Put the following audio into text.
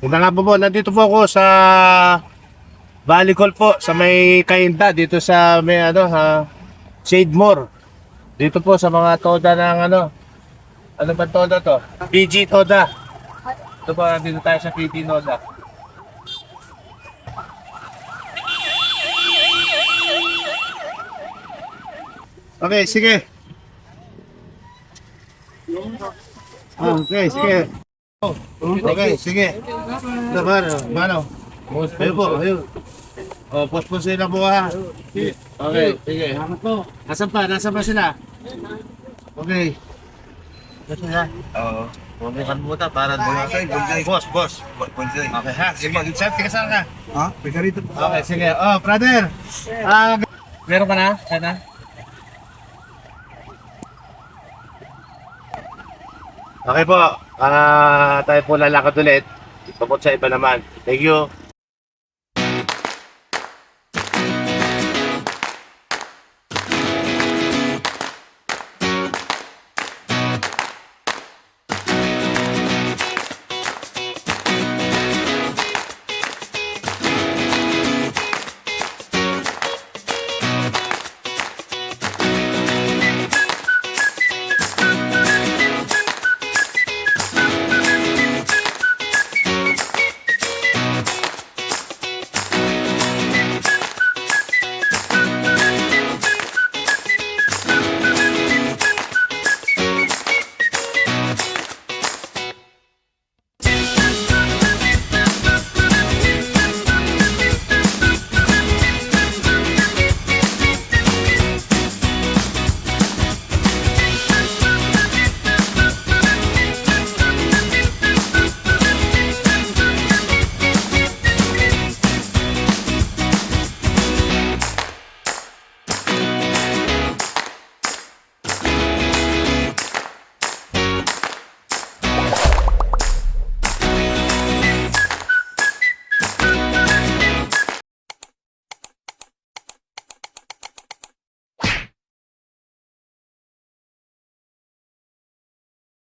Ito nga po, nandito po ako sa Balicol po, sa may Cainta, dito sa may Shademore. Dito po sa mga toda ng ano ba toda to? PG Toda. Ito po, dito tayo sa PG Toda. Okay, sige. Okay, sige. Okay, sige. Mano? Ayun po, ayun. O, post sila po ha. Okay, sige. Nasaan pa sila? Okay. Nasaan na? Oo. Bukan mo ta para bonsai, bonsai. Boss. Bonsai. Okay ha, sige. Tiga saan ka? Ha? Pika rito. Okay, sige. Oh, brother. Meron ka na? Sana? Okay po. Tayo po lalakad ulit. Tungkol sa iba naman. Thank you.